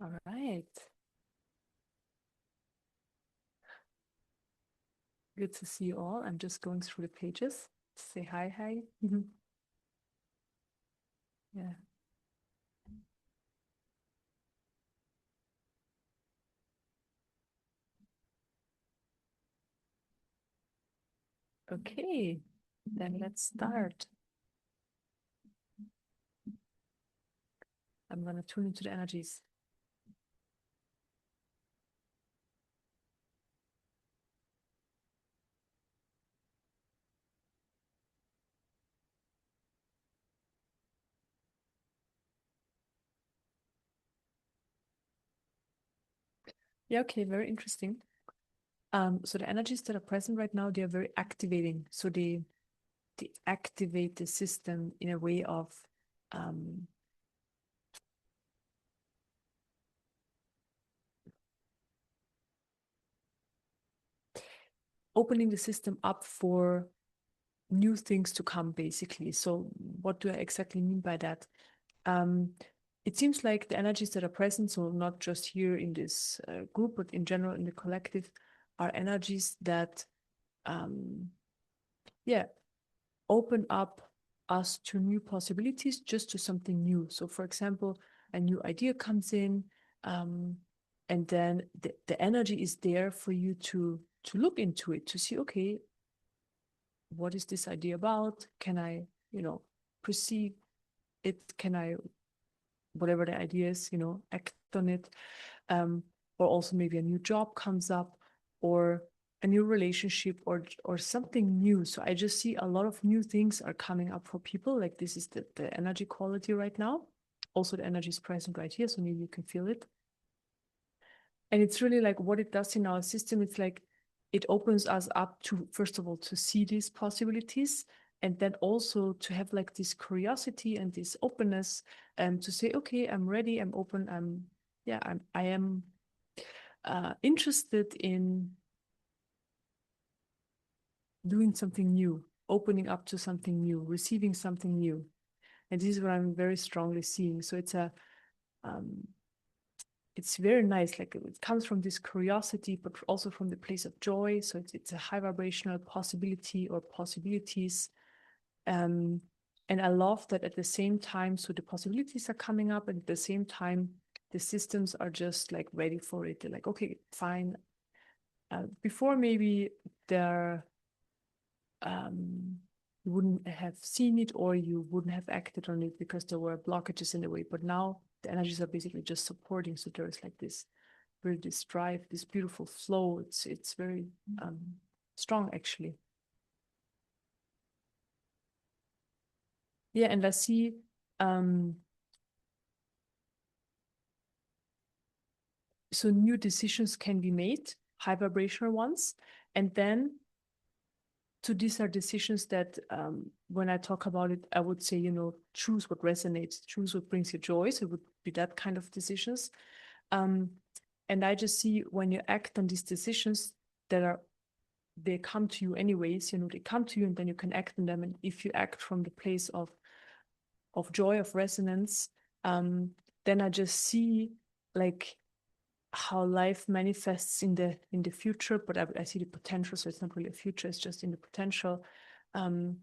All right. Good to see you all. I'm just going through the pages. Say hi, hi. Yeah. Okay. Then let's start. I'm going to tune into the energies. Yeah, okay, very interesting. So the energies that are present right now, they are very activating. So they activate the system in a way of um, opening the system up for new things to come, basically. So what do I exactly mean by that? Um, it seems like the energies that are present, so not just here in this group, but in general in the collective, are energies that, yeah, open up us to new possibilities, just to something new. So, for example, a new idea comes in, and then the energy is there for you to look into it, to see, okay, what is this idea about? Can I, perceive it? Can I, whatever the idea is, act on it? Or also maybe a new job comes up, or a new relationship, or something new. So I just see a lot of new things are coming up for people. Like this is the energy quality right now. Also, the energy is present right here, so maybe you can feel it. And it's really like what it does in our system. It's like it opens us up to, first of all, to see these possibilities, and then also to have like this curiosity and this openness, to say, okay, I'm ready, I'm open, I am interested in doing something new, opening up to something new, receiving something new. And this is what I'm very strongly seeing. So um, it's very nice. Like it comes from this curiosity, but also from the place of joy. So it's a high vibrational possibility or possibilities. Um, and I love that at the same time, so the possibilities are coming up, and at the same time, the systems are just like ready for it. They're like, okay, fine. Before maybe they're you wouldn't have seen it, or you wouldn't have acted on it because there were blockages in the way. But now the energies are basically just supporting. So there's like this drive, this beautiful flow. It's very strong actually. Yeah, and I see um, so new decisions can be made, high vibrational ones, and then so these are decisions that when I talk about it, I would say, choose what resonates, choose what brings you joy. So it would be that kind of decisions. Um, and I just see when you act on these decisions that they come to you anyways, they come to you and then you can act on them. And if you act from the place of joy, of resonance, then I just see like how life manifests in the future, but I see the potential, so it's not really a future, it's just in the potential. Um,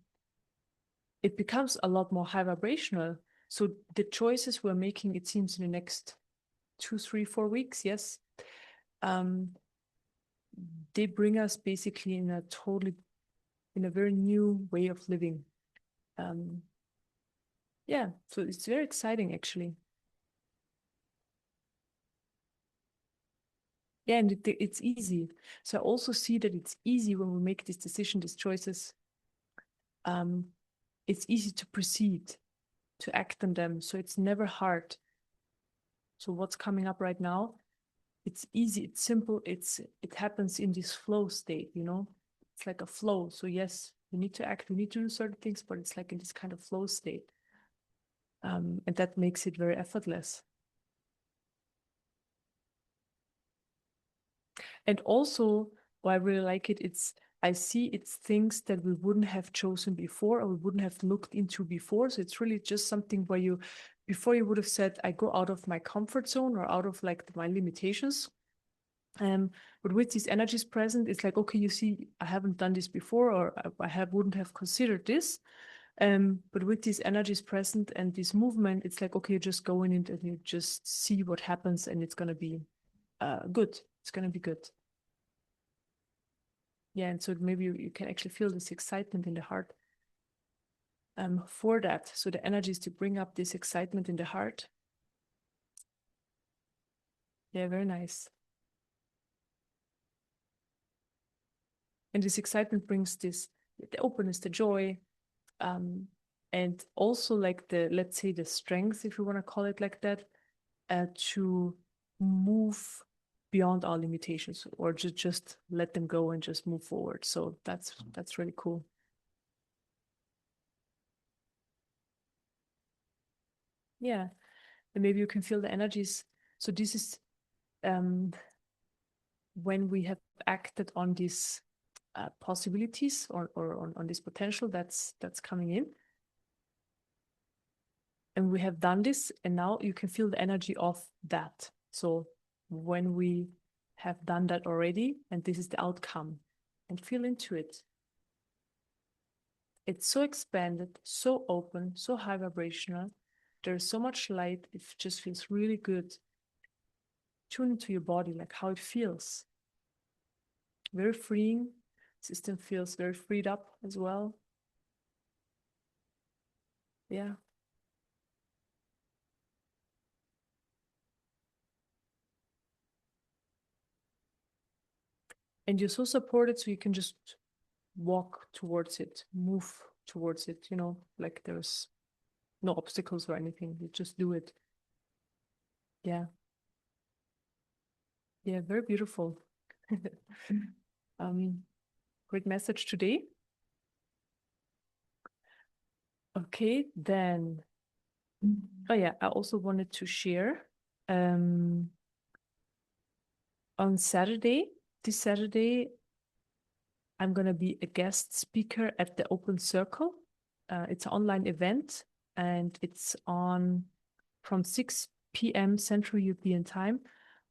it becomes a lot more high vibrational. So the choices we're making, it seems, in the next 2, 3, 4 weeks, yes, um, they bring us basically in a very new way of living. Um, yeah, so it's very exciting actually. Yeah, and it's easy. So I also see that it's easy when we make this decision, these choices. Um, it's easy to proceed, to act on them. So it's never hard. So what's coming up right now? It's easy, it's simple, it happens in this flow state. It's like a flow. So yes, we need to act, we need to do certain things, but it's like in this kind of flow state. And that makes it very effortless. And also, why I really like it, I see it's things that we wouldn't have chosen before or we wouldn't have looked into before. So it's really just something where before you would have said, I go out of my comfort zone or out of like my limitations. But with these energies present, it's like, okay, you see, I haven't done this before, or wouldn't have considered this. But with these energies present and this movement, it's like, okay, you just go in it and you just see what happens, and it's gonna be good. It's gonna be good. Yeah, and so maybe you can actually feel this excitement in the heart for that. So the energy is to bring up this excitement in the heart. Yeah, very nice. And this excitement brings this, the openness, the joy, and also like the, let's say, the strength, if you want to call it like that, to move beyond our limitations, or just let them go and just move forward. So that's really cool. Yeah, and maybe you can feel the energies. So this is when we have acted on these possibilities, or on this potential that's coming in, and we have done this, and now you can feel the energy of that. So when we have done that already, and this is the outcome, and feel into it. It's so expanded, so open, so high vibrational. There's so much light. It just feels really good. Tune into your body, like how it feels. Very freeing. System feels very freed up as well. Yeah. And you're so supported, so you can just walk towards it, move towards it, like there's no obstacles or anything. You just do it. Yeah. Yeah, very beautiful. um, Great message today. Okay, then. Oh yeah, I also wanted to share on Saturday, this Saturday, I'm going to be a guest speaker at the Open Circle. It's an online event, and it's on from 6 p.m. Central European Time,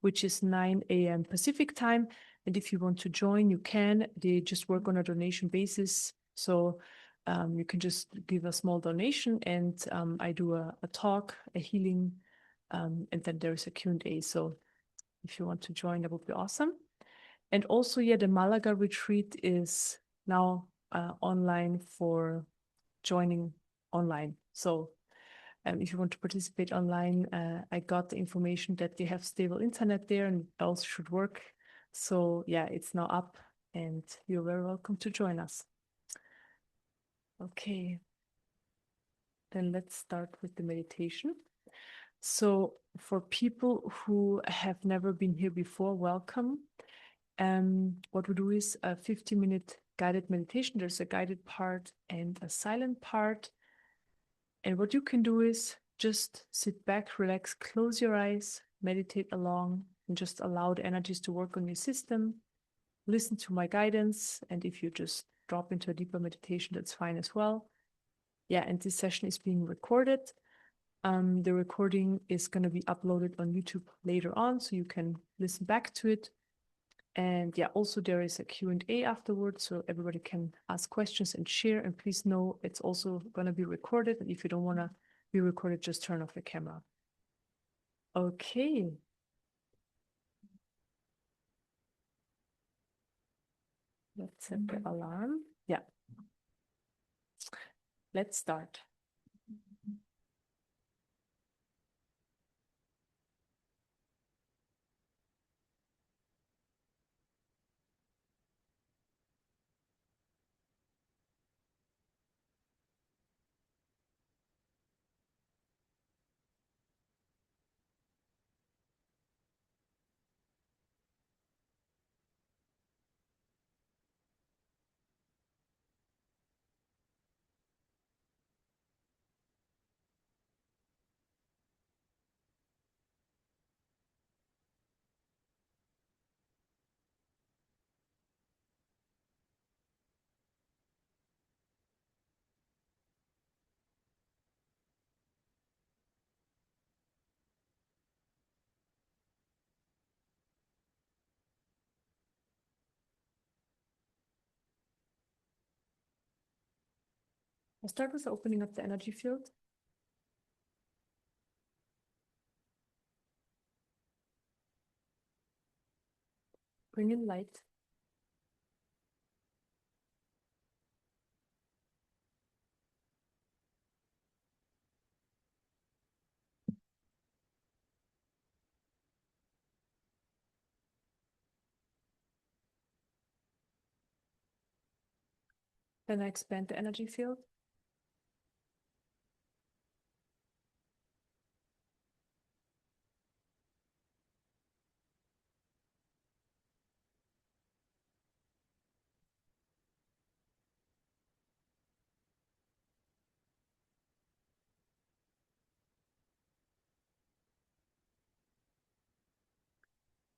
which is 9 a.m. Pacific Time. And if you want to join, you can. They just work on a donation basis. So you can just give a small donation, and I do a talk, a healing, and then there is a Q&A. So if you want to join, that would be awesome. And also, yeah, the Malaga retreat is now online for joining online. So if you want to participate online, I got the information that they have stable internet there, and it also should work. So yeah, it's now up, and you're very welcome to join us. Okay, then let's start with the meditation. So for people who have never been here before, welcome. What we do is a 50-minute guided meditation. There's a guided part and a silent part. And what you can do is just sit back, relax, close your eyes, meditate along, and just allow the energies to work on your system. Listen to my guidance. And if you just drop into a deeper meditation, that's fine as well. Yeah, and this session is being recorded. The recording is going to be uploaded on YouTube later on, so you can listen back to it. And yeah, also there is a Q&A afterwards, so everybody can ask questions and share. And please know it's also going to be recorded. And if you don't want to be recorded, just turn off the camera. Okay. Let's set the alarm. Yeah. Let's start. I'll start with opening up the energy field. Bring in light. Then I expand the energy field.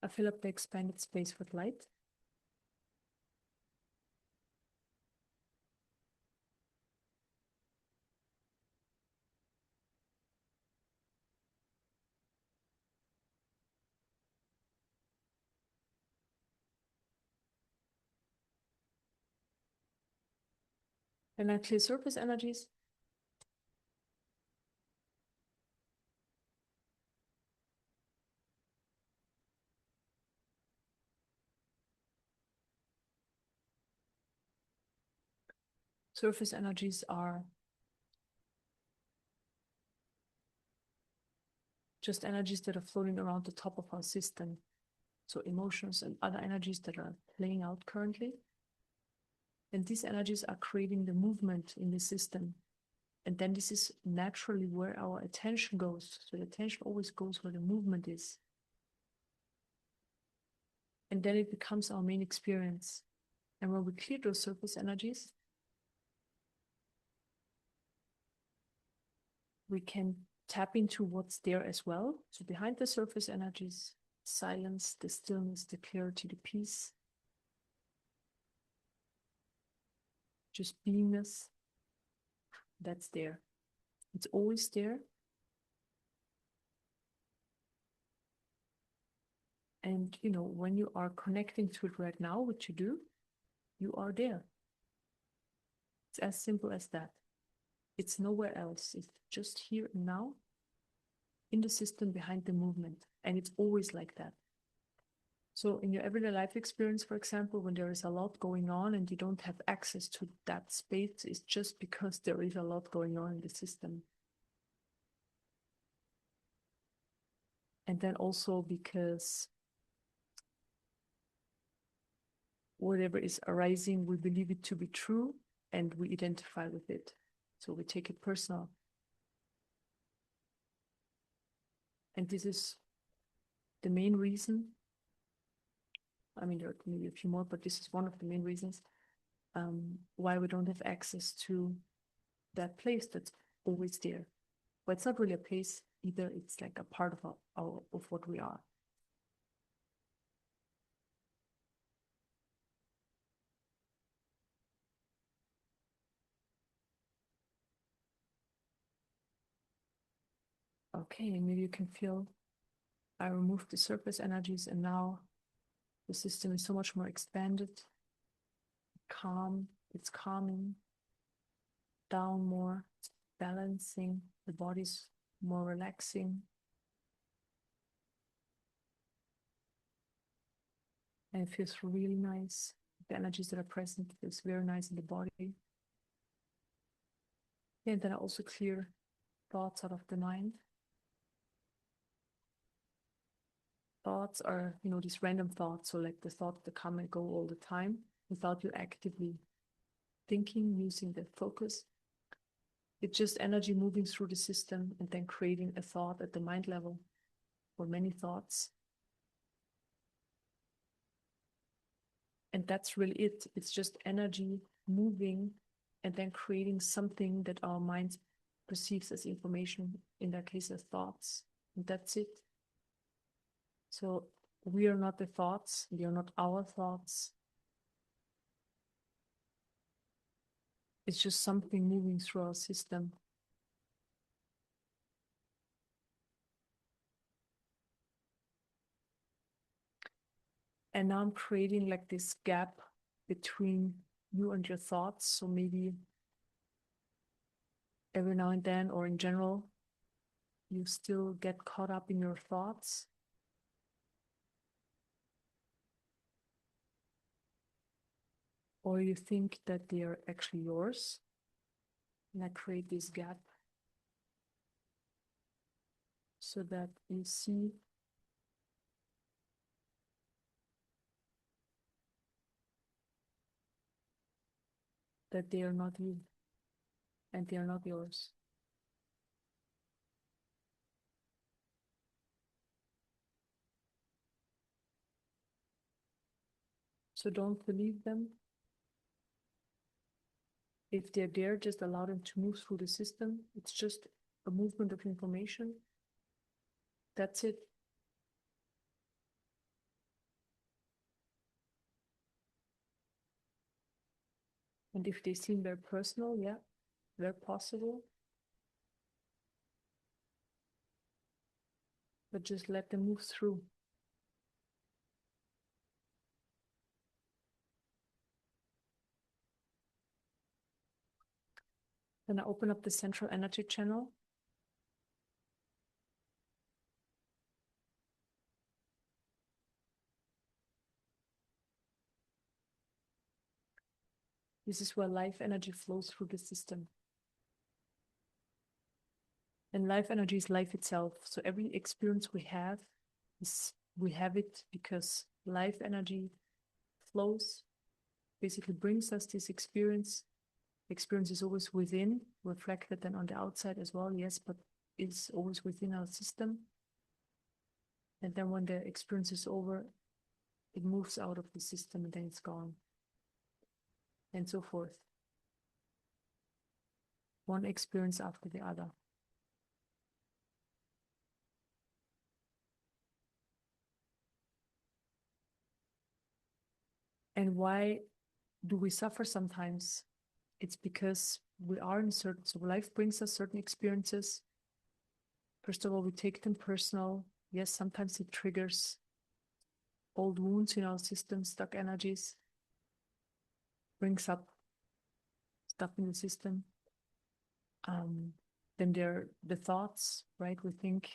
I fill up the expanded space with light. Then I clear surface energies. Surface energies are just energies that are floating around the top of our system. So emotions and other energies that are playing out currently. And these energies are creating the movement in the system. And then this is naturally where our attention goes. So the attention always goes where the movement is. And then it becomes our main experience. And when we clear those surface energies, we can tap into what's there as well. So behind the surface energies, silence, the stillness, the clarity, the peace, just beingness, that's there. It's always there. And, you know, when you are connecting to it right now, what you do, you are there. It's as simple as that. It's nowhere else. It's just here and now in the system behind the movement. And it's always like that. So in your everyday life experience, for example, when there is a lot going on and you don't have access to that space, it's just because there is a lot going on in the system. And then also because whatever is arising, we believe it to be true and we identify with it. So we take it personal. And this is the main reason. I mean, there are maybe a few more, but this is one of the main reasons why we don't have access to that place that's always there. But it's not really a place either. It's like a part of of what we are. Okay, and maybe you can feel I removed the surface energies and now the system is so much more expanded, calm, it's calming down more, it's balancing, the body's more relaxing. And it feels really nice. The energies that are present feels very nice in the body. And then I also clear thoughts out of the mind. Thoughts are, you know, these random thoughts, so like the thoughts that come and go all the time without you actively thinking, using the focus. It's just energy moving through the system and then creating a thought at the mind level or many thoughts. And that's really it. It's just energy moving and then creating something that our mind perceives as information, in that case as thoughts. And that's it. So we are not the thoughts, we are not our thoughts. It's just something moving through our system. And now I'm creating like this gap between you and your thoughts. So maybe every now and then, or in general, you still get caught up in your thoughts. Or you think that they are actually yours. And I create this gap so that you see that they are not you and they are not yours. So don't believe them. If they're there, just allow them to move through the system. It's just a movement of information. That's it. And if they seem very personal, yeah, very possible. But just let them move through. Then I open up the central energy channel. This is where life energy flows through the system. And life energy is life itself. So every experience we have it because life energy flows, basically brings us this experience. Experience is always within, reflected then on the outside as well, yes, but it's always within our system. And then when the experience is over, it moves out of the system and then it's gone. And so forth. One experience after the other. And why do we suffer sometimes? It's because we are in certain, so life brings us certain experiences. First of all, we take them personal. Yes, sometimes it triggers old wounds in our system, stuck energies, brings up stuff in the system. Then there are the thoughts, right? We think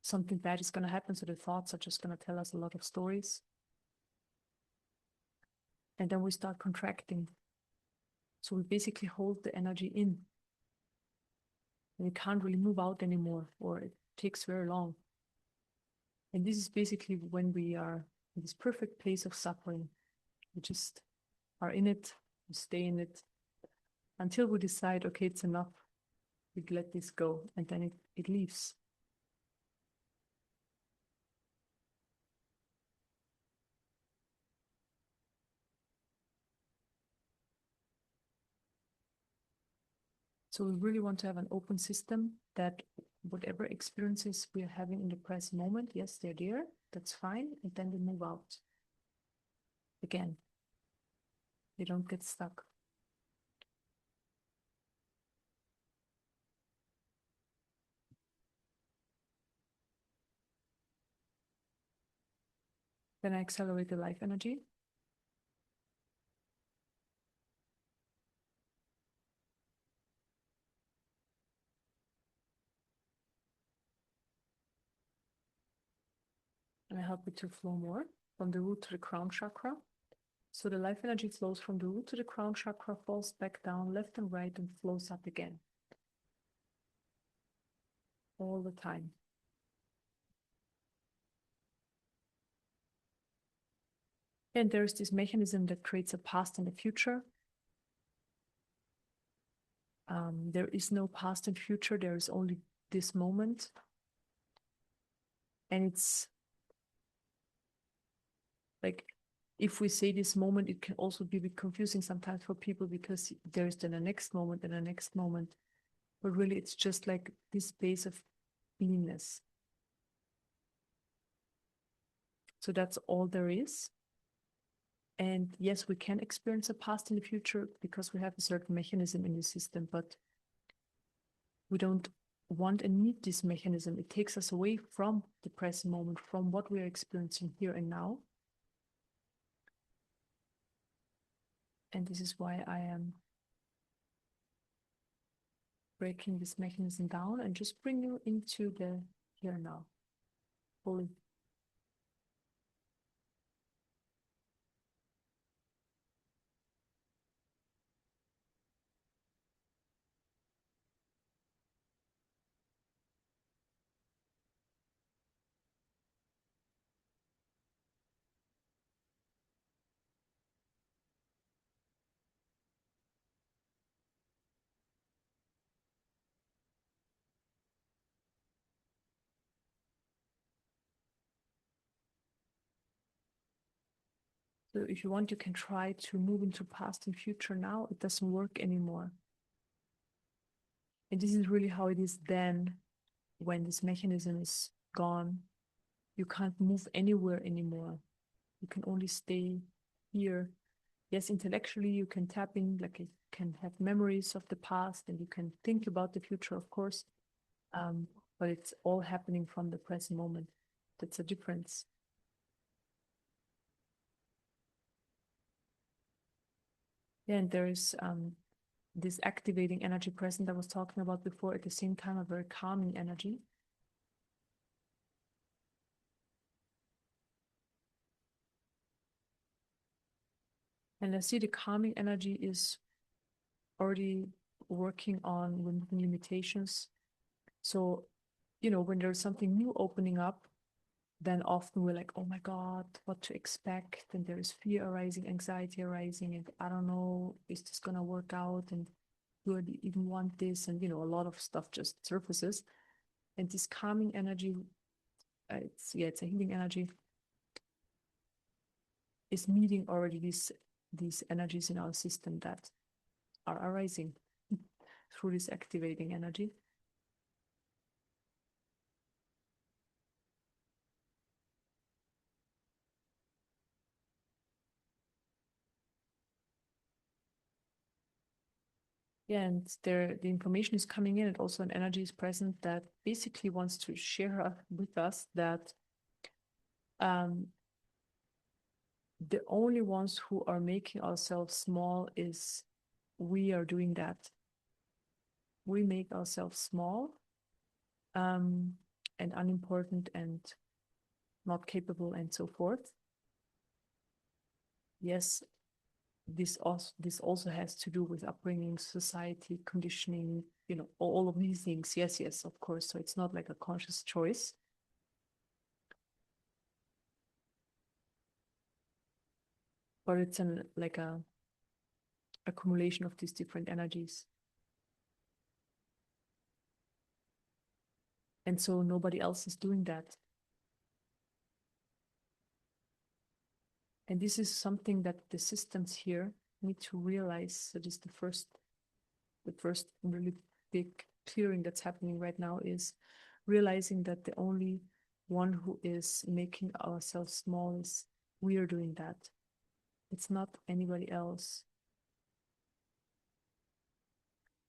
something bad is going to happen, so the thoughts are just going to tell us a lot of stories. And then we start contracting. So we basically hold the energy in. And it can't really move out anymore, or it takes very long. And this is basically when we are in this perfect place of suffering. We just are in it, we stay in it, until we decide, okay, it's enough. We let this go, and then it leaves. So we really want to have an open system that whatever experiences we are having in the present moment, yes, they're there, that's fine, and then they move out. Again, they don't get stuck. Then I accelerate the life energy. And I help it to flow more from the root to the crown chakra. So the life energy flows from the root to the crown chakra, falls back down left and right, and flows up again. All the time. And there's this mechanism that creates a past and a future. There is no past and future, there is only this moment. And it's like, if we say this moment, it can also be a bit confusing sometimes for people, because there's then a next moment and a next moment. But really, it's just like this space of beingness. So that's all there is. And yes, we can experience a past and a future because we have a certain mechanism in the system, but we don't want and need this mechanism. It takes us away from the present moment, from what we are experiencing here and now. And this is why I am breaking this mechanism down and just bring you into the here now, fully. So if you want, you can try to move into past and future now. It doesn't work anymore. And this is really how it is then when this mechanism is gone. You can't move anywhere anymore. You can only stay here. Yes, intellectually you can tap in, like you can have memories of the past and you can think about the future, of course. But it's all happening from the present moment. That's a difference. Yeah, and there is this activating energy present I was talking about before, at the same time, a very calming energy. And I see the calming energy is already working on removing limitations. So, when there's something new opening up, then often we're like, oh my God, what to expect? And there is fear arising, anxiety arising, and I don't know, is this gonna work out? And do I even want this? And a lot of stuff just surfaces. And this calming energy, it's a healing energy, is meeting already these energies in our system that are arising through this activating energy. Yeah, and the information is coming in, and also an energy is present that basically wants to share with us that the only ones who are making ourselves small is we are doing that. We make ourselves small and unimportant and not capable and so forth. Yes, this also has to do with upbringing, society, conditioning, all of these things. Yes, of course. So it's not like a conscious choice. But it's like a accumulation of these different energies. And so nobody else is doing that. And this is something that the systems here need to realize. That is the first really big clearing that's happening right now, is realizing that the only one who is making ourselves small is we are doing that. It's not anybody else.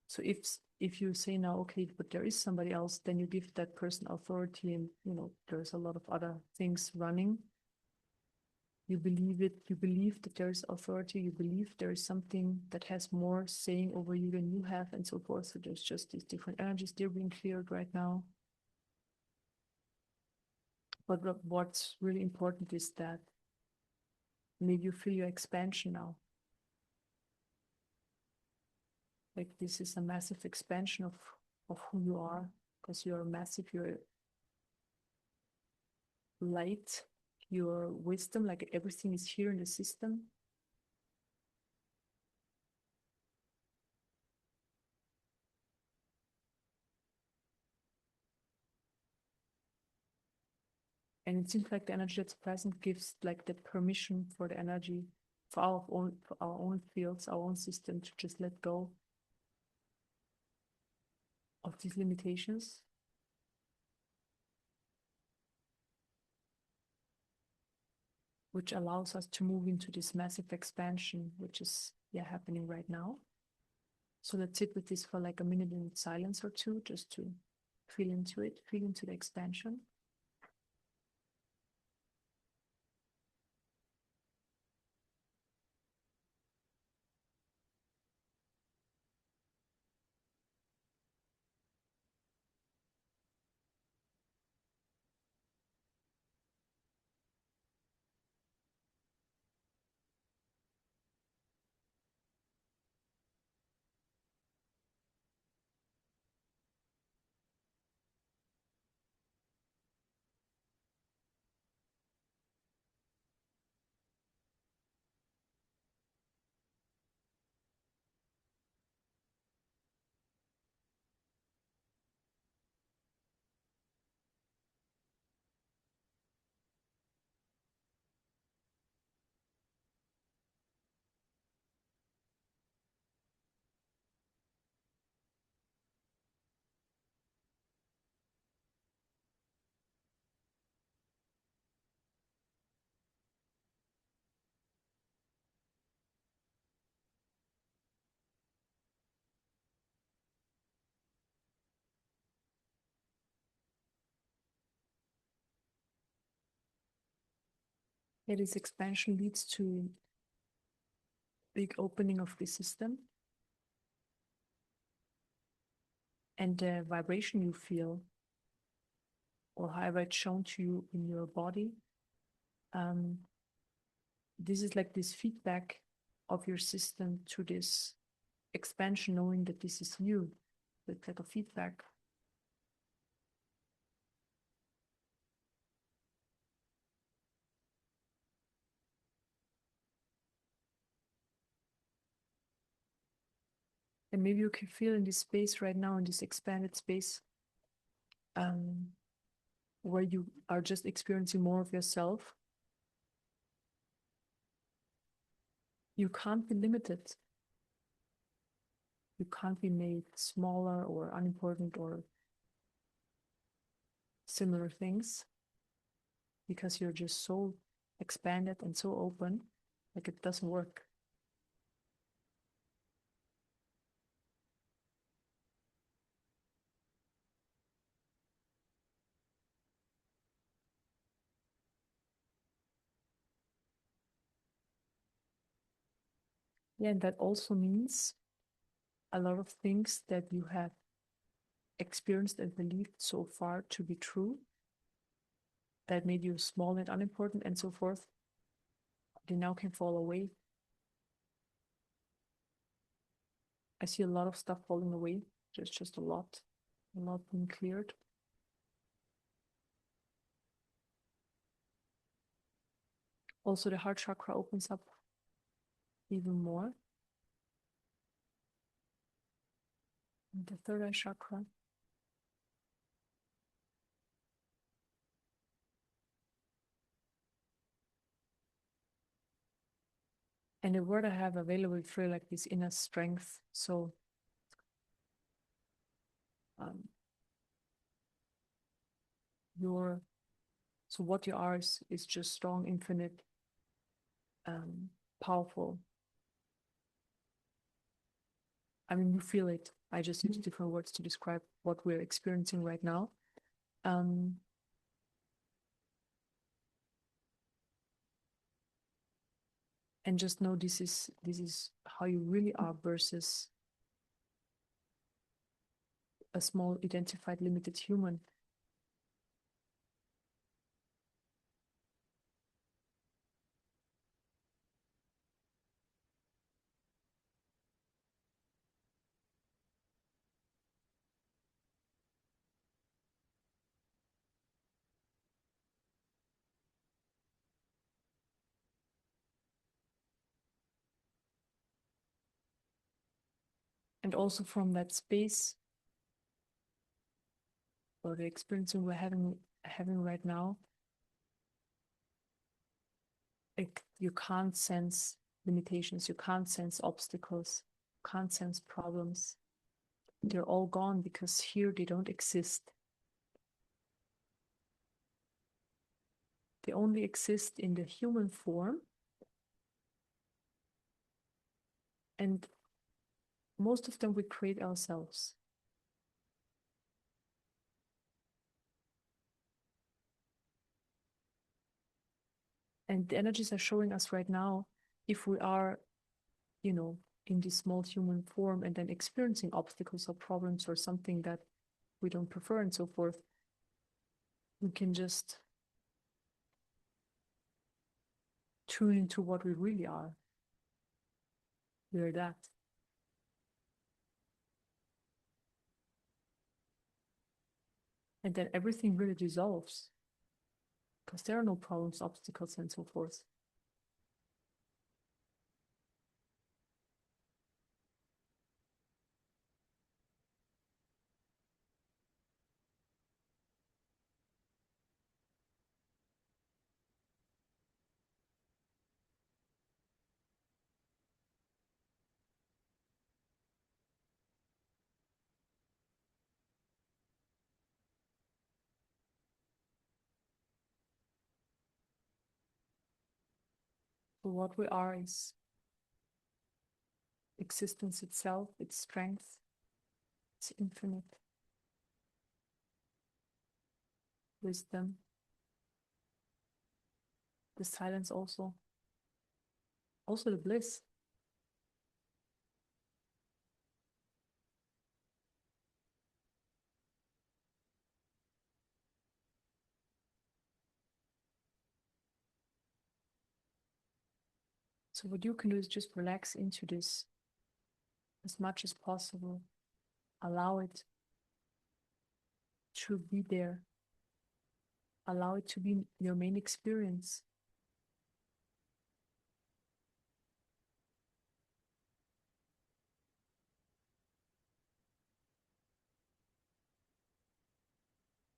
So if you say now, okay, but there is somebody else, then you give that person authority, and there's a lot of other things running. You believe it, you believe that there is authority, you believe there is something that has more saying over you than you have, and so forth. So there's just these different energies, they're being cleared right now. But what's really important is that maybe you feel your expansion now. Like this is a massive expansion of who you are, because you're massive, you're light, your wisdom, like everything is here in the system. And it seems like the energy that's present gives like the permission for the energy, for our own fields, our own system, to just let go of these limitations. Which allows us to move into this massive expansion, which is happening right now. So let's sit with this for like a minute in silence or two, just to feel into it, feel into the expansion. Yeah, this expansion leads to big opening of the system, and the vibration you feel, or however it's shown to you in your body, this is like this feedback of your system to this expansion, knowing that this is you. It's like a feedback. And maybe you can feel in this space right now, in this expanded space, where you are just experiencing more of yourself. You can't be limited. You can't be made smaller or unimportant or similar things, because you're just so expanded and so open, like it doesn't work. Yeah, and that also means a lot of things that you have experienced and believed so far to be true, that made you small and unimportant and so forth, they now can fall away. I see a lot of stuff falling away. There's just a lot being cleared. Also, the heart chakra opens up even more. And the third eye chakra. And the word I have available for like this inner strength. So your so what you are is just strong, infinite, powerful. I mean, you feel it. I just use different words to describe what we're experiencing right now. And just know this is how you really are versus a small, identified, limited human. And also from that space, or the experiencing we're having right now, like you can't sense limitations, you can't sense obstacles, you can't sense problems. They're all gone because here they don't exist. They only exist in the human form. And most of them we create ourselves. And the energies are showing us right now, if we are, in this small human form and then experiencing obstacles or problems or something that we don't prefer and so forth, we can just tune into what we really are. We're that. And then everything really dissolves because there are no problems, obstacles, and so forth. So what we are is existence itself, its strength, its infinite wisdom, the silence also. Also the bliss. So what you can do is just relax into this as much as possible. Allow it to be there. Allow it to be your main experience.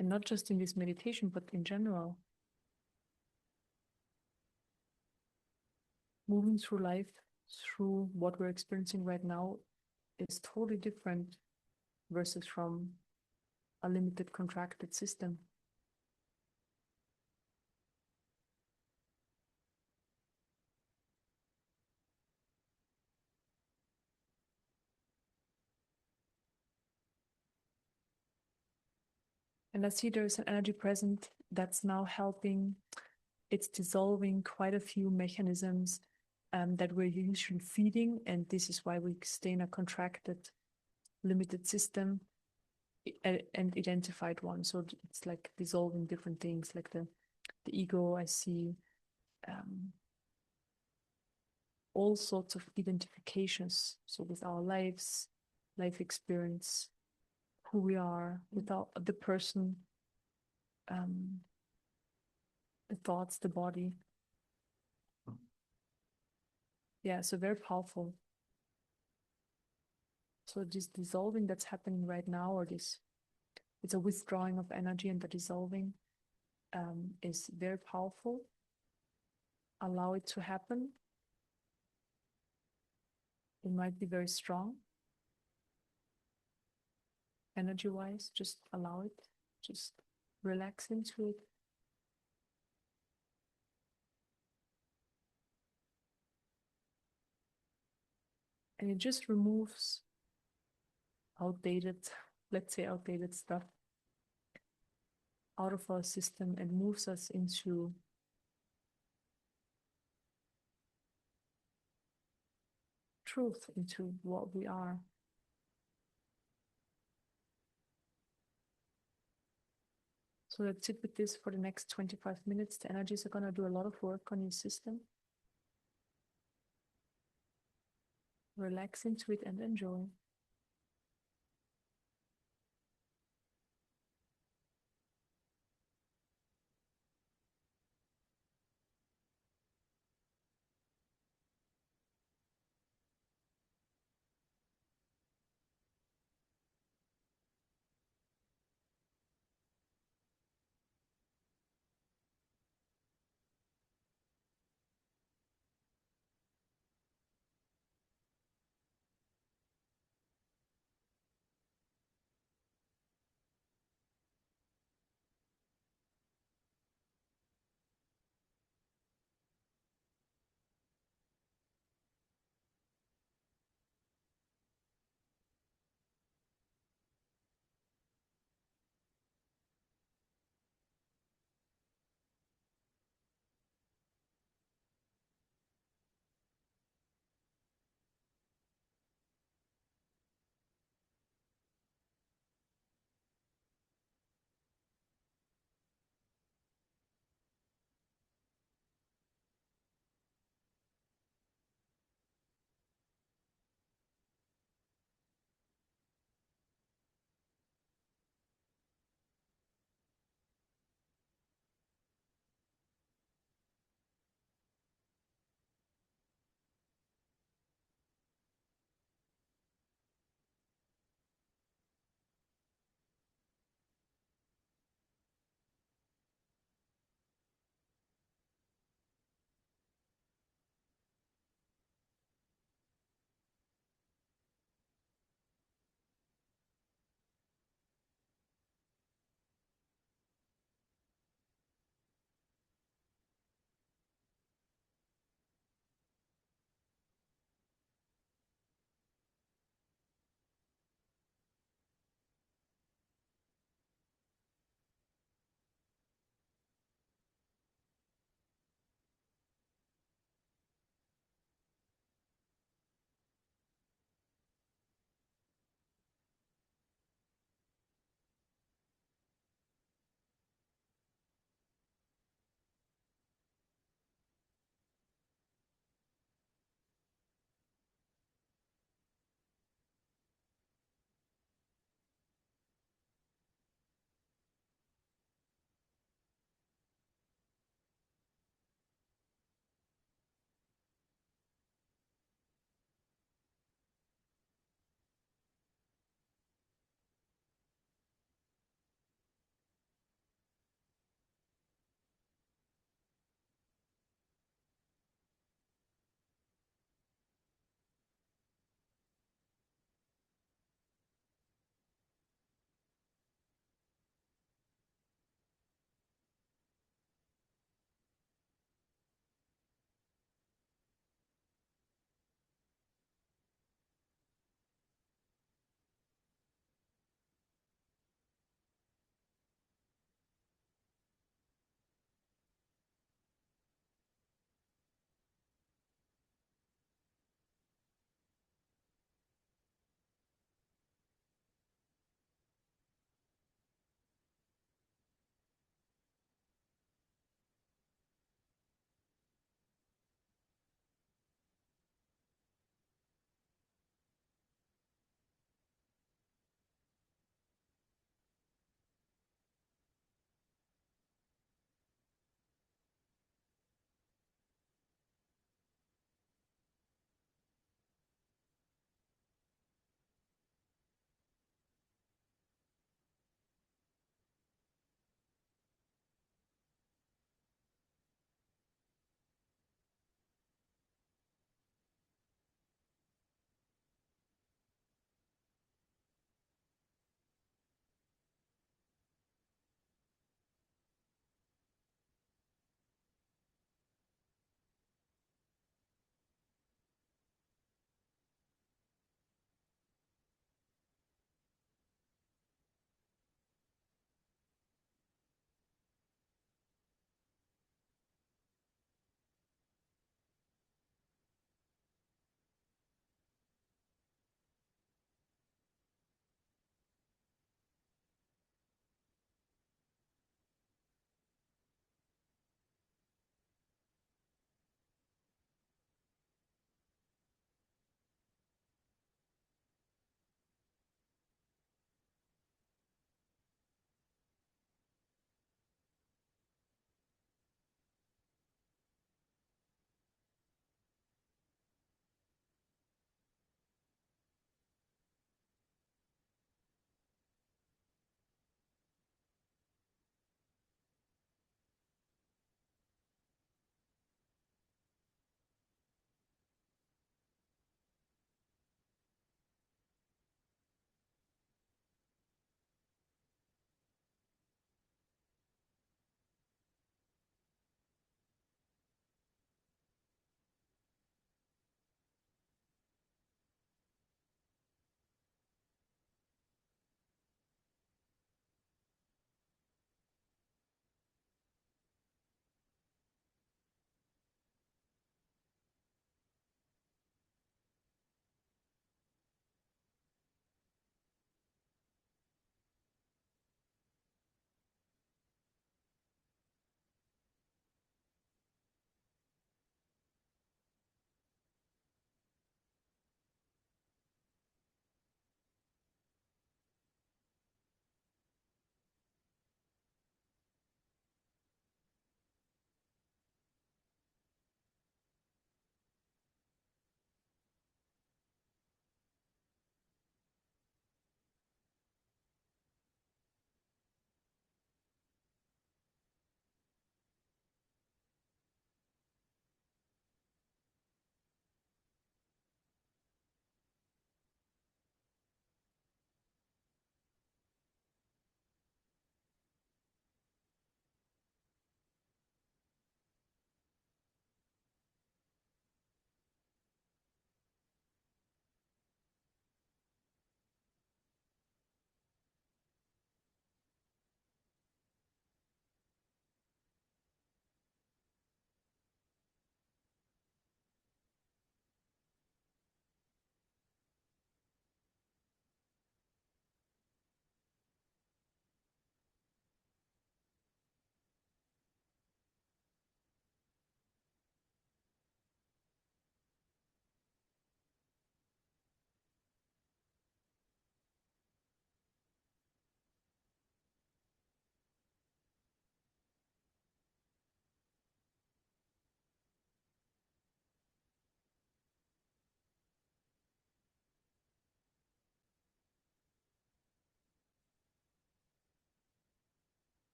And not just in this meditation, but in general. Moving through life, through what we're experiencing right now, is totally different versus from a limited contracted system. And I see there's an energy present that's now helping. It's dissolving quite a few mechanisms that we're usually feeding. And this is why we stay in a contracted, limited system and identified one. So it's like dissolving different things, like the ego. I see all sorts of identifications. So with our lives, life experience, who we are, without the person, the thoughts, the body. Yeah, so very powerful. So this dissolving that's happening right now, or this, it's a withdrawing of energy, and the dissolving is very powerful. Allow it to happen. It might be very strong. Energy-wise, just allow it. Just relax into it. And it just removes outdated, let's say outdated stuff out of our system and moves us into truth, into what we are. So let's sit with this for the next 25 minutes. The energies are going to do a lot of work on your system. Relax into it and enjoy.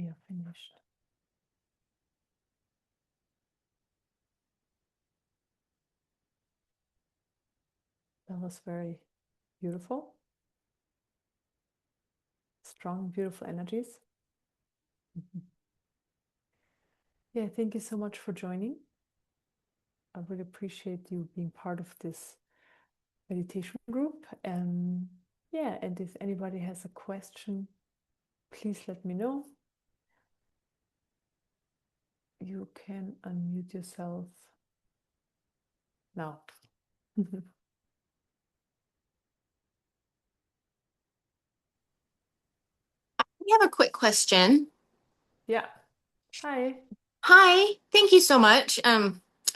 We are finished. That was very beautiful. Strong, beautiful energies. Yeah, thank you so much for joining. I really appreciate you being part of this meditation group. Yeah, and if anybody has a question, please let me know. You can unmute yourself now. We have a quick question. Yeah. Hi. Hi, thank you so much.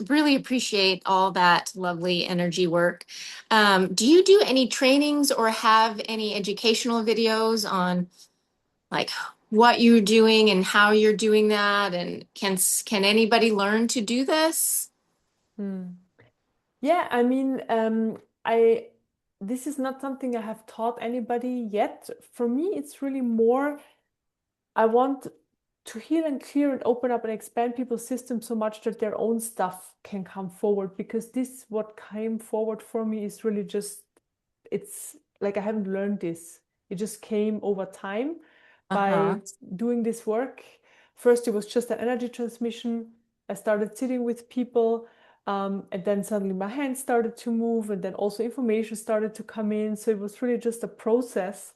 Really appreciate all that lovely energy work. Do you do any trainings or have any educational videos on like what you're doing and how you're doing that? And can anybody learn to do this? Yeah, I mean, this is not something I have taught anybody yet. For me, it's really more I want to heal and clear and open up and expand people's system so much that their own stuff can come forward, because this what came forward for me is really just it's like I haven't learned this. It just came over time Uh-huh. by doing this work. First, it was just an energy transmission. I started sitting with people, and then suddenly my hands started to move, and then also information started to come in. So it was really just a process.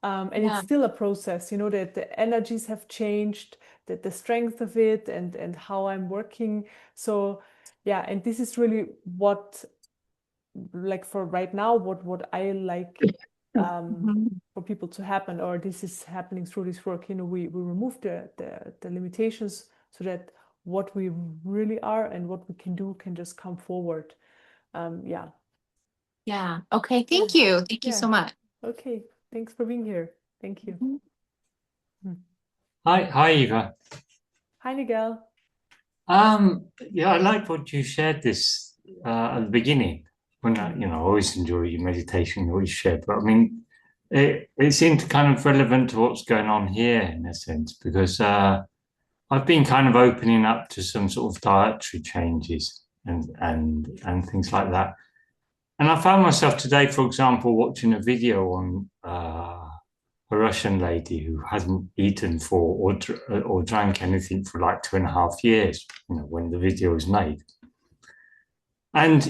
And it's Yeah. still a process, you know, that the energies have changed, that the strength of it and how I'm working. So yeah, and this is really what like for right now what I like Mhm. for people to happen, or this is happening through this work. You know, we remove the limitations so that what we really are and what we can do can just come forward. Yeah. Yeah. Okay. Yeah. Thank you. Thank you Yeah. so much. Okay. Thanks for being here. Thank you. Mhm. Hmm. Hi, Eva. Hi, Miguel. Yeah, I like what you shared this at the beginning. When I always enjoy your meditation, you always share. But I mean, it seemed kind of relevant to what's going on here in a sense, because I've been kind of opening up to some sort of dietary changes and things like that. And I found myself today, for example, watching a video on a Russian lady who hasn't eaten for or drank anything for like 2.5 years, when the video was made. And,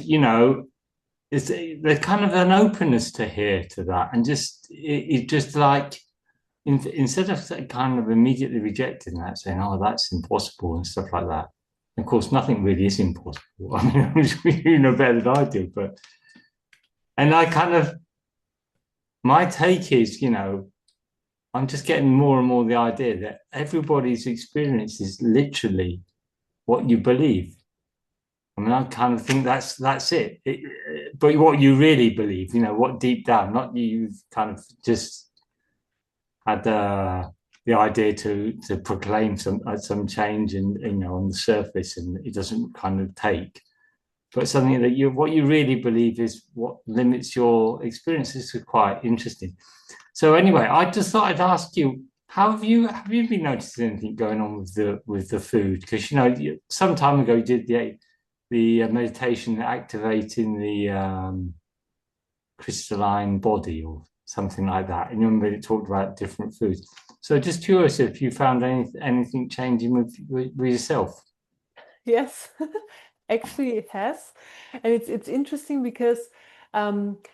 there's kind of an openness to hear to that. And just, it just like, instead of kind of immediately rejecting that, saying, oh, that's impossible and stuff like that. Of course, nothing really is impossible. I mean, I'm sure you know better than I do, and I kind of, my take is, I'm just getting more and more the idea that everybody's experience is literally what you believe. I mean, I kind of think that's it. But what you really believe, what deep down, not you've kind of just had the idea to proclaim some change and on the surface, and it doesn't kind of take. But something that what you really believe is what limits your experience. This is quite interesting. So anyway, I just thought I'd ask you, have you been noticing anything going on with the food? Because some time ago you did the meditation activating the crystalline body or something like that, and you remember it talked about different foods. So just curious if you found anything changing with yourself. Yes, actually it has. And it's interesting because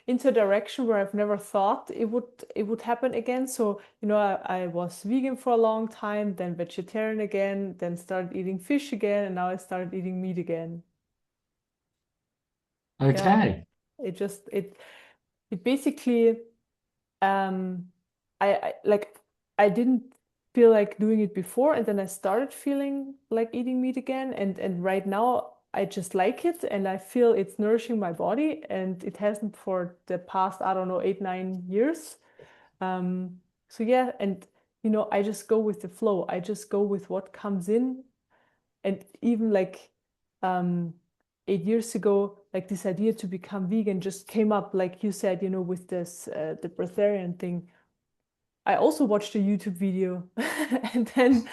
into a direction where I've never thought it would happen again. So, I was vegan for a long time, then vegetarian again, then started eating fish again, and now I started eating meat again. Yeah. Okay. It just it basically um I like I didn't feel like doing it before, and then I started feeling like eating meat again, and right now I just like it, and I feel it's nourishing my body, and it hasn't for the past, I don't know, 8, 9 years. So yeah, and I just go with the flow. I just go with what comes in. And even like um 8 years ago, like this idea to become vegan just came up, like you said, with this the breatharian thing. I also watched a YouTube video and then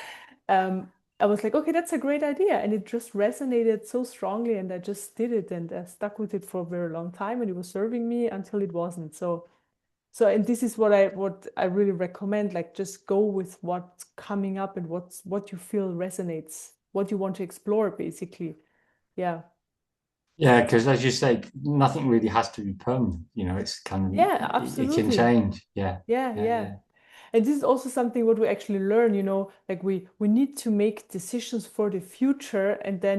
I was like, okay, that's a great idea. And it just resonated so strongly and I just did it and I stuck with it for a very long time and it was serving me until it wasn't. So and this is what I really recommend, like just go with what's coming up and what you feel resonates, what you want to explore basically. Yeah. Yeah, because as you say, nothing really has to be permanent. It's kind of Yeah, it can absolutely. change. Yeah, Yeah, yeah, yeah. yeah. And this is also something what we actually learn, like we need to make decisions for the future and then,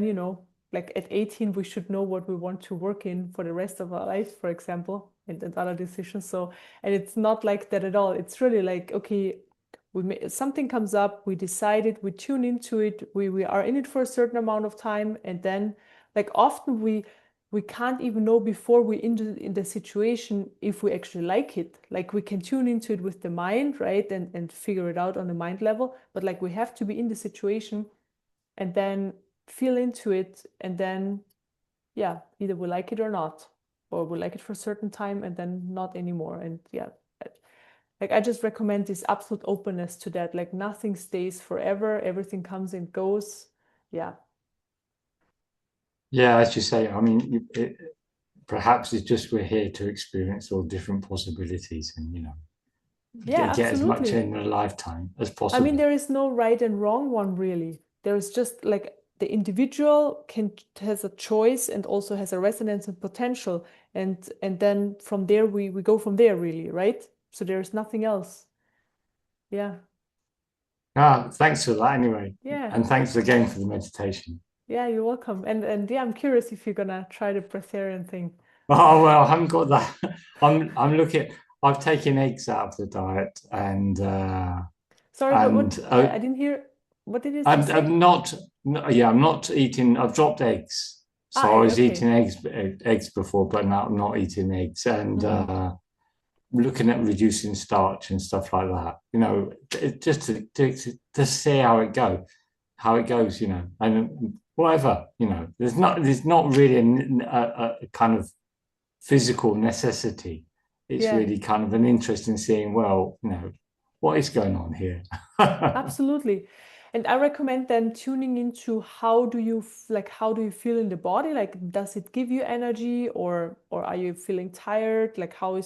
like at 18 we should know what we want to work in for the rest of our life, for example, and other decisions. So, and it's not like that at all. It's really like, okay, something comes up, we decide it, we tune into it, we are in it for a certain amount of time, and then like often we can't even know before we in the situation if we actually like it. Like we can tune into it with the mind, right, and figure it out on the mind level, but like we have to be in the situation and then feel into it, and then yeah, either we like it or not, or we like it for a certain time and then not anymore. And yeah, like I just recommend this absolute openness to that. Like nothing stays forever, everything comes and goes. Yeah. Yeah, as you say, I mean, perhaps it's just we're here to experience all different possibilities and Yeah, get as much absolutely. in a lifetime as I mean, possible. there is no right and wrong one really. There is just like the individual has a choice and also has a resonance and potential. And then from there we go from there really, right? So there's nothing else. Yeah. Thanks for that anyway, Yeah. and thanks again for the meditation. Yeah, you're welcome. And yeah, I'm curious if you're gonna try the breatharian thing. Oh well, I haven't got that. I'm looking. I've taken eggs out of the diet, and Sorry, but and what I didn't hear. What did you just say? I'm not. Yeah, I'm not eating. I've dropped eggs, so I was Okay. eating eggs before, but now I'm not eating eggs, and Hmm. looking at reducing starch and stuff like that. Just to see how it goes. And whatever. There's not really a kind of physical necessity. It's Yeah. really kind of an interest in seeing, well, what is going on here? Absolutely. And I recommend then tuning into how do you feel in the body? Like, does it give you energy or are you feeling tired? Like, how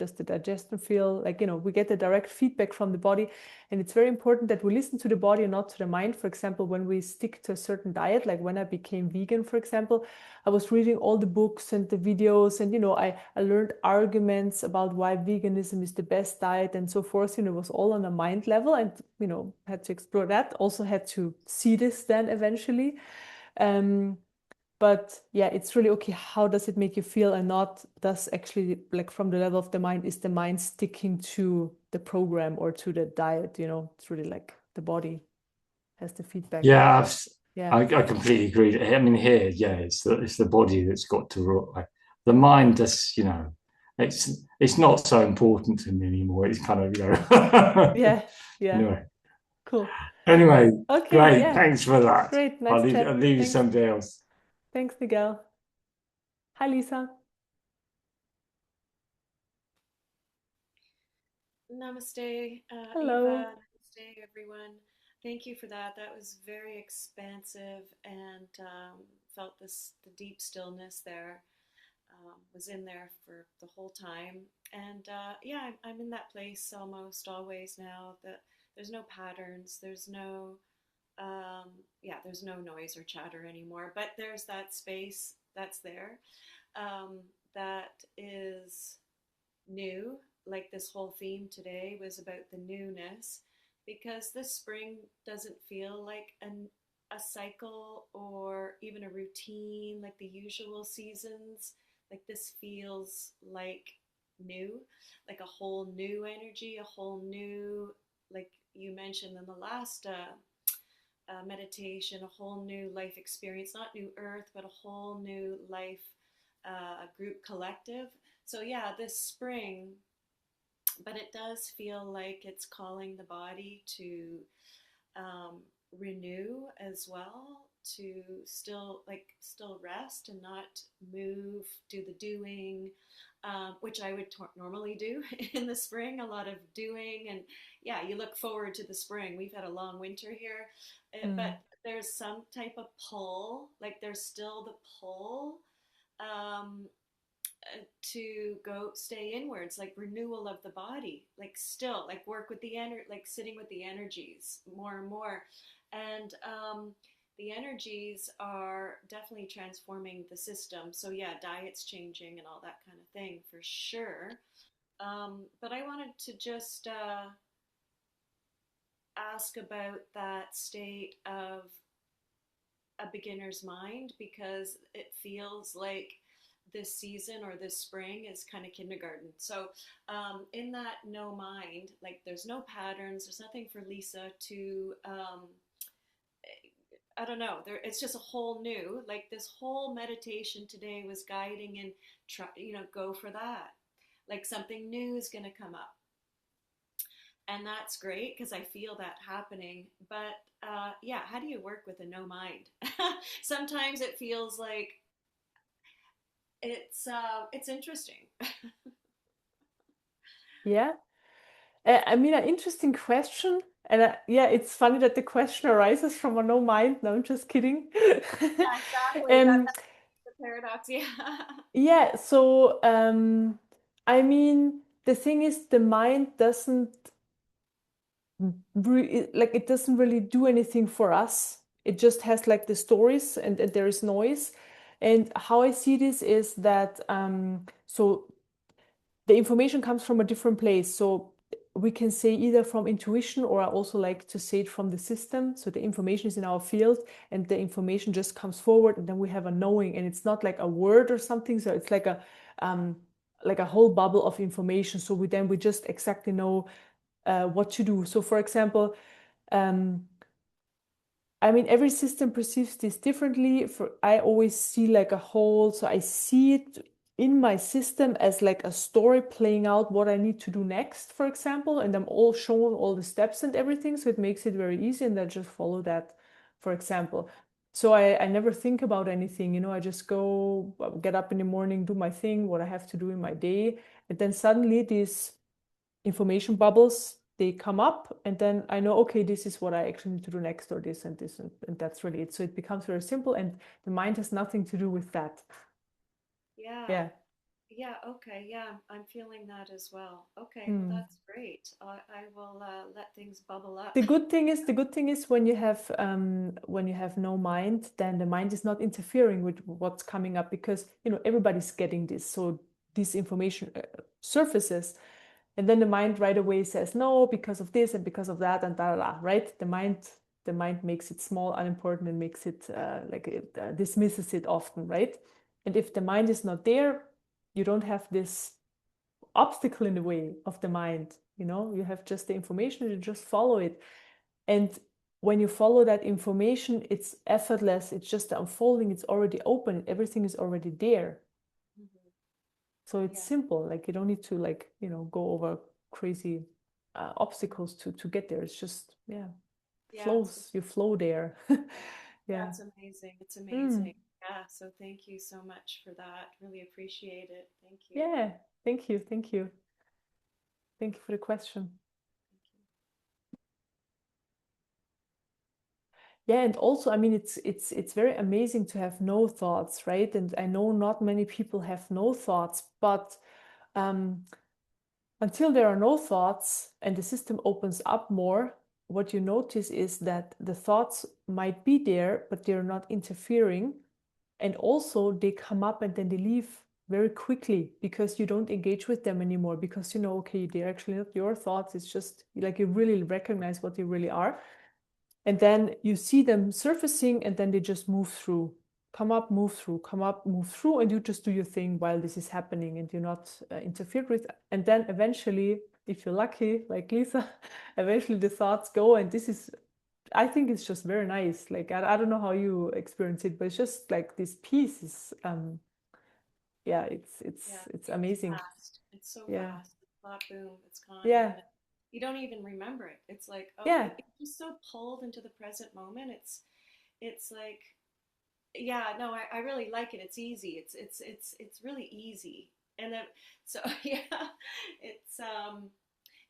does the digestion feel? Like, we get the direct feedback from the body. And it's very important that we listen to the body and not to the mind. For example, when we stick to a certain diet, like when I became vegan, for example, I was reading all the books and the videos, and I learned arguments about why veganism is the best diet and so forth. It was all on a mind level, and had to explore that. Also had to see this then eventually. Um, but yeah, it's really okay. How does it make you feel, and not does actually like from the level of the mind, is the mind sticking to the program or to the diet? It's really like the body has the feedback. Yeah, Yeah. I completely agree. I mean, here, yeah, it's the body that's got to the mind. Just it's not so important to me anymore. It's kind of Yeah. Yeah. anyway. Cool. Anyway, Okay. great. Yeah. Thanks for that. Great. I'll Nice leave I'll chat. leave you Thanks. somebody else. Thanks, Miguel. Hi, Lisa. Namaste, Hello. Eva. Namaste, everyone. Thank you for that. That was very expansive and felt the deep stillness there. Was in there for the whole time. And yeah, I'm in that place almost always now that there's no patterns, um, there's no noise or chatter anymore, but there's that space that's there um, that is new. Like this whole theme today was about the newness, because this spring doesn't feel like a cycle or even a routine like the usual seasons. Like this feels like new, like a whole new energy, a whole new, like you mentioned in the last meditation, a whole new life experience, not new earth, but a whole new life group collective. So, yeah, this spring, but it does feel like it's calling the body to renew as well, to still rest and not move, do the doing, which I would normally do in the spring, a lot of doing. And yeah, you look forward to the spring. We've had a long winter here, but there's some type of pull, like there's still the pull um, to go stay inwards, like renewal of the body, like still like work with the like sitting with the energies more and more. And the energies are definitely transforming the system. So yeah, diet's changing and all that kind of thing for sure. But I wanted to just ask about that state of a beginner's mind, because it feels like this season or this spring is kind of kindergarten. So in that no mind, like there's no patterns, there's nothing for Lisa to I don't know, there it's just a whole new, like this whole meditation today was guiding and try, go for that, like something new is going to come up. And that's great because I feel that happening. But yeah, how do you work with a no mind? Sometimes it feels like it's interesting. Yeah. I mean, an interesting question. And yeah, it's funny that the question arises from a no mind. No, I'm just kidding. Yeah, exactly. That's the paradox. Yeah. Yeah, so I mean, the thing is, the mind doesn't like it doesn't really do anything for us. It just has like the stories, and there is noise. And how I see this is that so the information comes from a different place. So we can say either from intuition, or I also like to say it from the system. So the information is in our field and the information just comes forward, and then we have a knowing, and it's not like a word or something. So it's like a whole bubble of information. So we just exactly know what to do. So for example, I mean, every system perceives this differently. I always see like a whole, so I see it in my system as like a story playing out what I need to do next, for example, and I'm all shown all the steps and everything. So it makes it very easy, and I just follow that, for example. So I never think about anything, I just go get up in the morning, do my thing, what I have to do in my day. And then suddenly these information bubbles, they come up, and then I know, okay, this is what I actually need to do next, or this and this, and that's really it. So it becomes very simple, and the mind has nothing to do with that. Yeah. Yeah. Yeah. Okay. Yeah, I'm feeling that as well. Okay. Well, that's great. I will let things bubble up. The good thing is when you have no mind, then the mind is not interfering with what's coming up, because everybody's getting this. So this information surfaces, and then the mind right away says no because of this and because of that and da da da. Right? The mind makes it small, unimportant, and makes it like it dismisses it often. Right? And if the mind is not there, you don't have this obstacle in the way of the mind. You have just the information, you just follow it. And when you follow that information, it's effortless, it's just unfolding, it's already open, everything is already there. Mhm. So it's simple, like you don't need to go over crazy obstacles to get there. It's just Yeah, flows, you flow there. Yeah. that's amazing. It's amazing. Yeah, so thank you so much for that. Really appreciate it. Thank you. Yeah, thank you for the question. Yeah, and also, I mean, it's very amazing to have no thoughts, right? And I know not many people have no thoughts, but until there are no thoughts and the system opens up more, what you notice is that the thoughts might be there, but they're not interfering. And also they come up and then they leave very quickly, because you don't engage with them anymore, because okay, they're actually not your thoughts. It's just like you really recognize what they really are. And then you see them surfacing, and then they just move through, come up, move through, come up, move through, and you just do your thing while this is happening, and you're not interfered with. And then eventually, if you're lucky, like Lisa, eventually the thoughts go, and I think it's just very nice. Like, I don't know how you experience it, but it's just like this piece is, yeah, it's Yeah, amazing. fast. It's so Yeah. fast. It's not boom, it's gone. Yeah. you don't even remember it. It's like, oh, Yeah. it's just so pulled into the present moment. It's like, yeah, no, I really like it. It's easy. It's really easy. And then so yeah, it's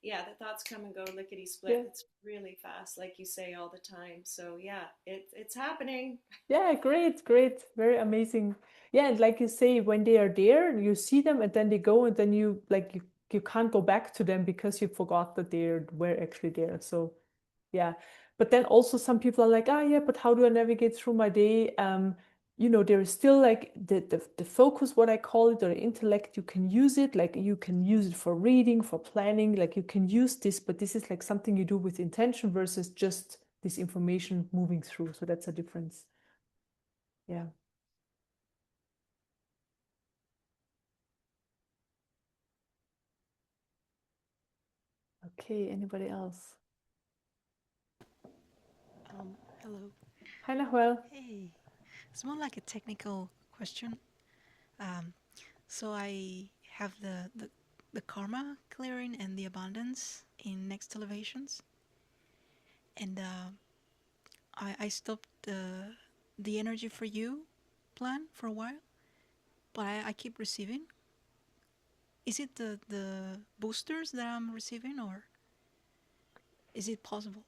yeah, the thoughts come and go lickety split. Yeah. It's really fast, like you say all the time. So yeah, it's happening. Yeah, great, great. Very amazing. Yeah, and like you say, when they are there, you see them and then they go and then you can't go back to them because you forgot that they were actually there. So yeah. But then also some people are like, ah, yeah, but how do I navigate through my day? There is still like the focus, what I call it, or the intellect, you can use it, like you can use it for reading, for planning, like you can use this, but this is like something you do with intention versus just this information moving through. So that's a difference. Yeah. Okay, anybody else? Hello. Hi, Nahuel. Hey, it's more like a technical question. Um, so I have the karma clearing and the abundance in next elevations, and I stopped the energy for you plan for a while, but I keep receiving. Is it the boosters that I'm receiving, or is it possible?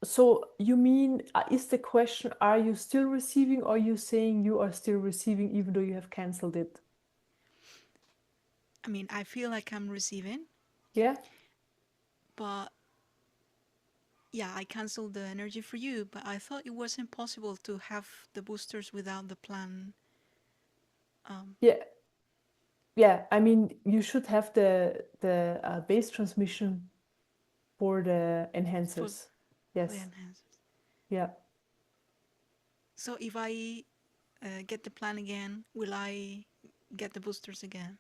So you mean, is the question, are you still receiving, or are you saying you are still receiving even though you have canceled it? I mean, I feel like I'm receiving, Yeah? but yeah, I canceled the energy for you, but I thought it was impossible to have the boosters without the plan. Yeah. Yeah, I mean, you should have the base transmission for the For enhancers. the Yes. enhancers. Yeah. So if I get the plan again, will I get the boosters again?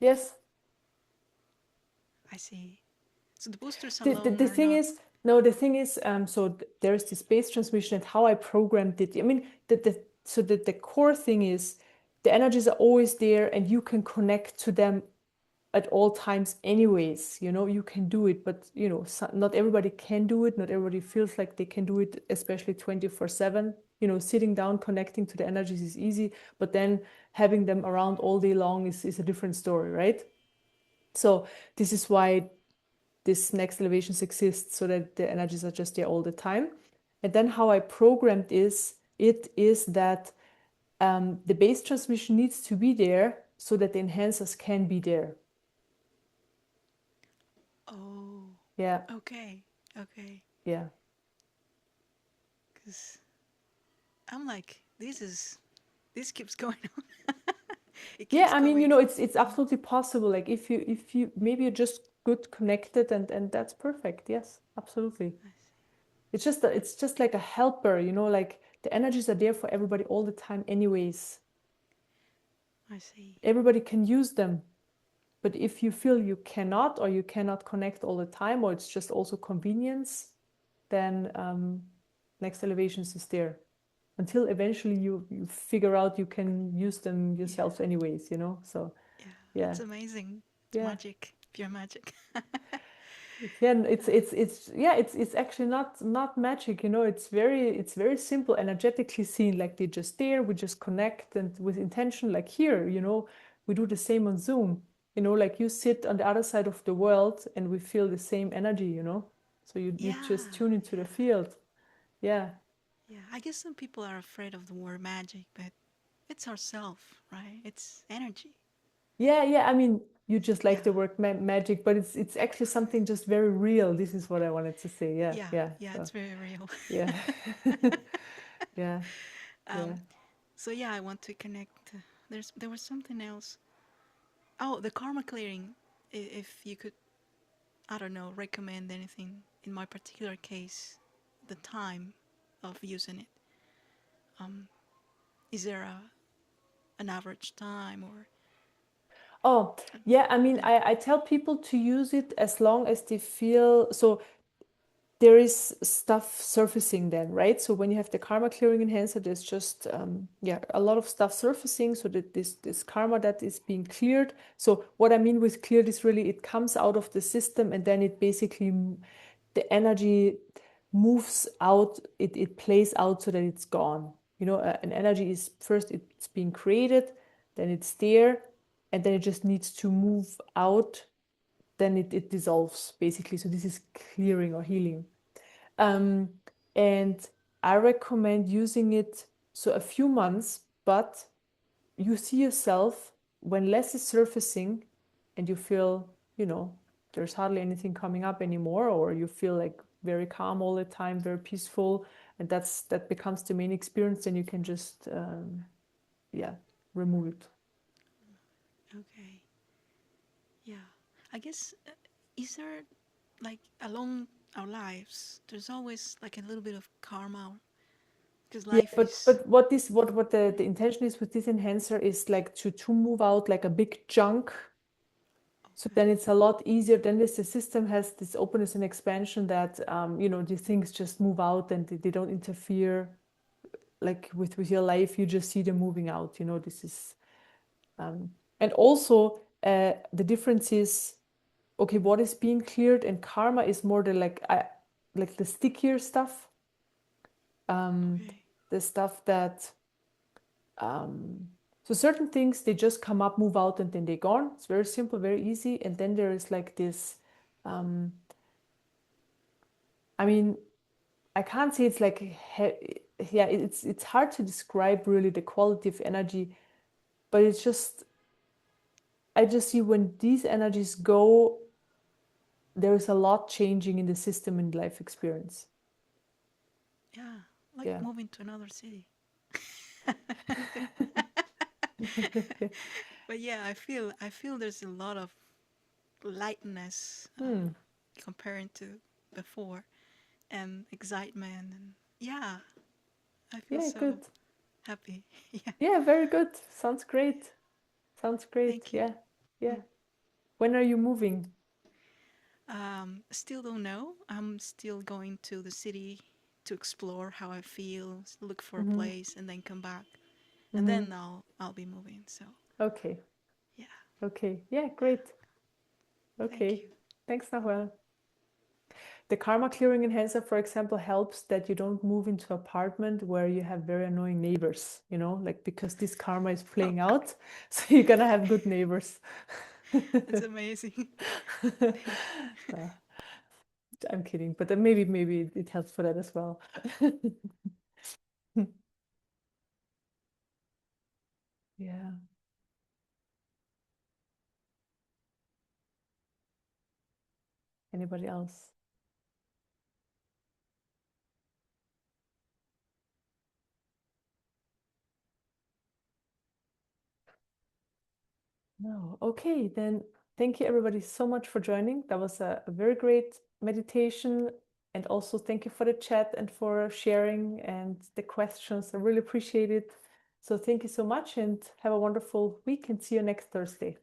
Yes. I see. So the boosters The alone are thing not. is, no, the thing is, so there's this base transmission and how I programmed it. I mean, the core thing is the energies are always there and you can connect to them at all times anyways. You can do it, but not everybody can do it. Not everybody feels like they can do it, especially 24/7. Sitting down, connecting to the energies is easy, but then having them around all day long is a different story, right? So this is why this next elevations exists, so that the energies are just there all the time. And then how I programmed it is that the base transmission needs to be there so that the enhancers can be there. Oh. Yeah. Okay. Okay. Yeah. Because I'm like, this keeps going on. It Yeah, keeps I mean, going. it's absolutely possible. Like if you maybe you're just good connected and that's perfect. Yes, absolutely. It's just like a helper, like the energies are there for everybody all the time anyways. I see. Everybody can use them. But if you feel you cannot, or you cannot connect all the time, or it's just also convenience, then next elevations is there until eventually you figure out you can use them yourself anyways, so Yeah. yeah. It's amazing. It's Yeah. magic. Pure magic. Yeah, and it's actually not magic, it's very simple, energetically seen, like they're just there, we just connect and with intention, like here, we do the same on Zoom, like you sit on the other side of the world and we feel the same energy, so you Yeah. just tune into the Yeah. field. Yeah. Yeah. I guess some people are afraid of the word magic, but it's ourself, right? It's energy. Yeah, I mean, you just like the Yeah. word magic, but it's actually something just very real. This is what I wanted to say. Yeah, Yeah. yeah. Yeah. So It's very real. yeah. Yeah, yeah. So yeah, I want to connect. There was something else. Oh, the karma clearing. If you could, I don't know, recommend anything in my particular case, the time of using it. Is there an average time or? Oh, yeah, I mean, I tell people to use it as long as they feel so. there is stuff surfacing then, right? So when you have the karma clearing enhancer, there's just yeah, a lot of stuff surfacing, so that this karma that is being cleared. So what I mean with cleared is really it comes out of the system, and then it basically the energy moves out, it plays out so that it's gone. You know, an energy is first it's being created, then it's there, and then it just needs to move out, then it dissolves basically. So this is clearing or healing. And I recommend using it so a few months, but you see yourself when less is surfacing and you feel, you know, there's hardly anything coming up anymore, or you feel like very calm all the time, very peaceful, and that becomes the main experience, then you can just yeah, remove it. Okay. Yeah. I guess, is there, like, along our lives, there's always like a little bit of karma, because Yeah, life but is. what the intention is with this enhancer is like to move out like a big chunk. So then it's a lot easier. Then the system has this openness and expansion that you know, these things just move out and they don't interfere like with your life. You just see them moving out. You know, this is and also the difference is, okay, what is being cleared, and karma is more the like the stickier stuff, Okay. the stuff that so certain things, they just come up, move out, and then they're gone. It's very simple, very easy. And then there is like this I mean, I can't say it's like yeah, it's hard to describe really the quality of energy, but it's just, I just see when these energies go, there is a lot changing in the system and life experience. Yeah, like Yeah. moving to another city. But yeah, I feel there's a lot of lightness comparing to before, and excitement, and yeah, I feel Yeah, so good. happy. Yeah, Yeah, very good. Sounds great. Sounds great. thank you. Yeah. Yeah. When are you moving? Still don't know. I'm still going to the city to explore how I feel, look for a Mm-hmm. place, and then come back, and Mm-hmm. then I'll be moving. So Okay. yeah, Okay. Yeah, great. thank Okay. you. Thanks, Nahuel. The karma clearing enhancer, for example, helps that you don't move into an apartment where you have very annoying neighbors, you know, like because this karma is playing out. So you're gonna have good neighbors. It's amazing. Uh, I'm kidding, but then maybe it helps for that as well. Yeah. Anybody else? No. Okay, then thank you everybody so much for joining. That was a very great meditation. And also thank you for the chat and for sharing and the questions. I really appreciate it. So thank you so much and have a wonderful week and see you next Thursday.